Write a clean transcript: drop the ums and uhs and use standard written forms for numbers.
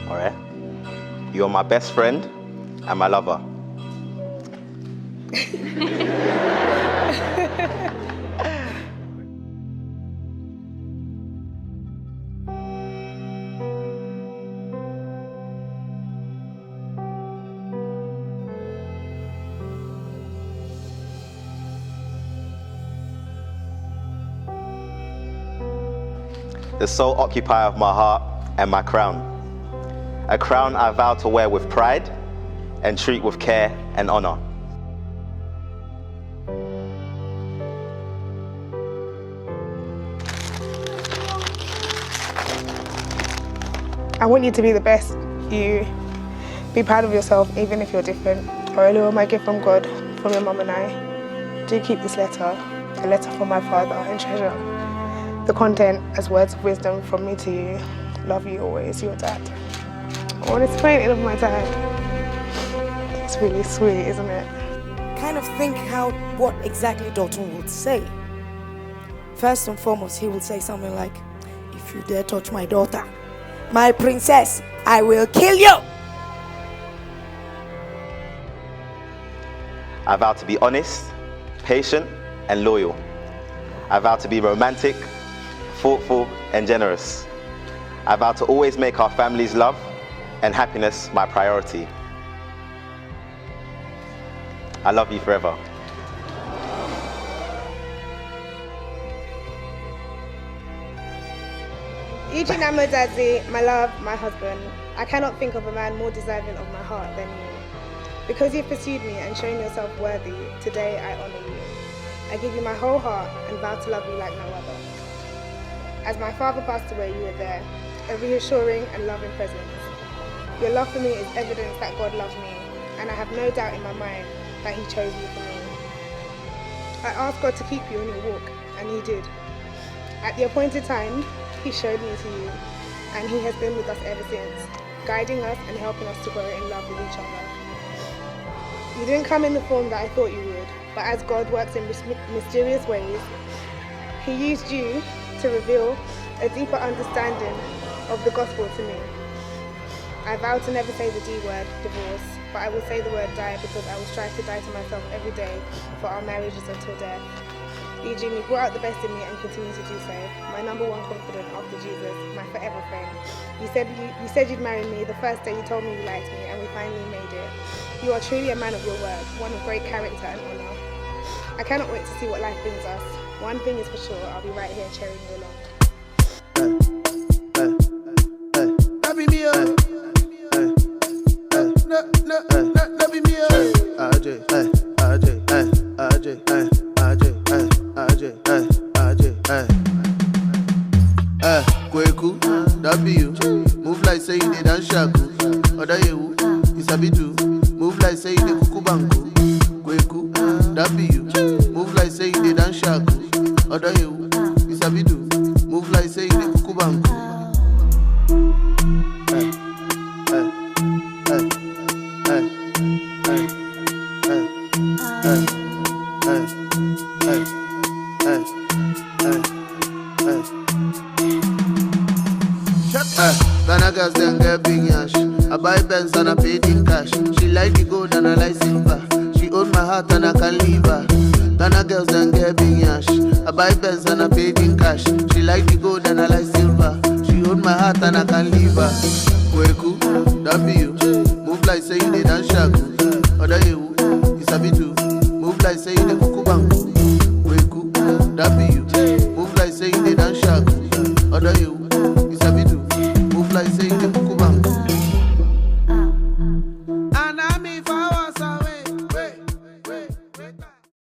Alright? You're my best friend and my lover. The sole occupier of my heart and my crown. A crown I vow to wear with pride and treat with care and honor. I want you to be the best you. Be proud of yourself, even if you're different. Aurelia, my gift from God, from your mum and I. Do keep this letter, a letter from my father, and treasure the content as words of wisdom from me to you. Love you always, your dad. I want to paint it of my dad. It's really sweet, isn't it? Kind of think what exactly Dalton would say. First and foremost, he would say something like, if you dare touch my daughter, my princess, I will kill you. I vow to be honest, patient, and loyal. I vow to be romantic, thoughtful, and generous. I vow to always make our family's love and happiness my priority. I love you forever. Eugene Amodazi, my love, my husband, I cannot think of a man more deserving of my heart than you. Because you've pursued me and shown yourself worthy, today I honour you. I give you my whole heart and vow to love you like no other. As my father passed away, you were there, a reassuring and loving presence. Your love for me is evidence that God loves me, and I have no doubt in my mind that He chose you for me. I asked God to keep you on your walk, and He did. At the appointed time, He showed me to you, and He has been with us ever since, guiding us and helping us to grow in love with each other. You didn't come in the form that I thought you would, but as God works in mysterious ways, He used you to reveal a deeper understanding of the gospel to me. I vow to never say the D word, divorce, but I will say the word die because I will strive to die to myself every day for our marriages until death. Eugene, you brought out the best in me and continue to do so. My number one confidant after Jesus, my forever friend. You said you'd marry me the first day you told me you liked me, and we finally made it. You are truly a man of your word, one of great character and honour. I cannot wait to see what life brings us. One thing is for sure, I'll be right here cheering you along. Kweku, W, move like say you dance shaku. Oda you, isabidu, move like say you kukubanku. Kweku, W, move like say you dance shaku. Oda you, isabidu, move like say you kukubanku. Ghana girls then get big yash. I buy Benz and I pay in cash. She like the gold and I like silver. She own my heart and I can leave her. Ghana girls then get big yash. I buy Benz and I pay in cash. She like the gold and I like silver. She own my heart and I can leave her. Kweku, W, move like say you dance shaku. Oda you, isabidu, move like say you kukubanku. Kweku, W, move like say you dance shaku. Oda you.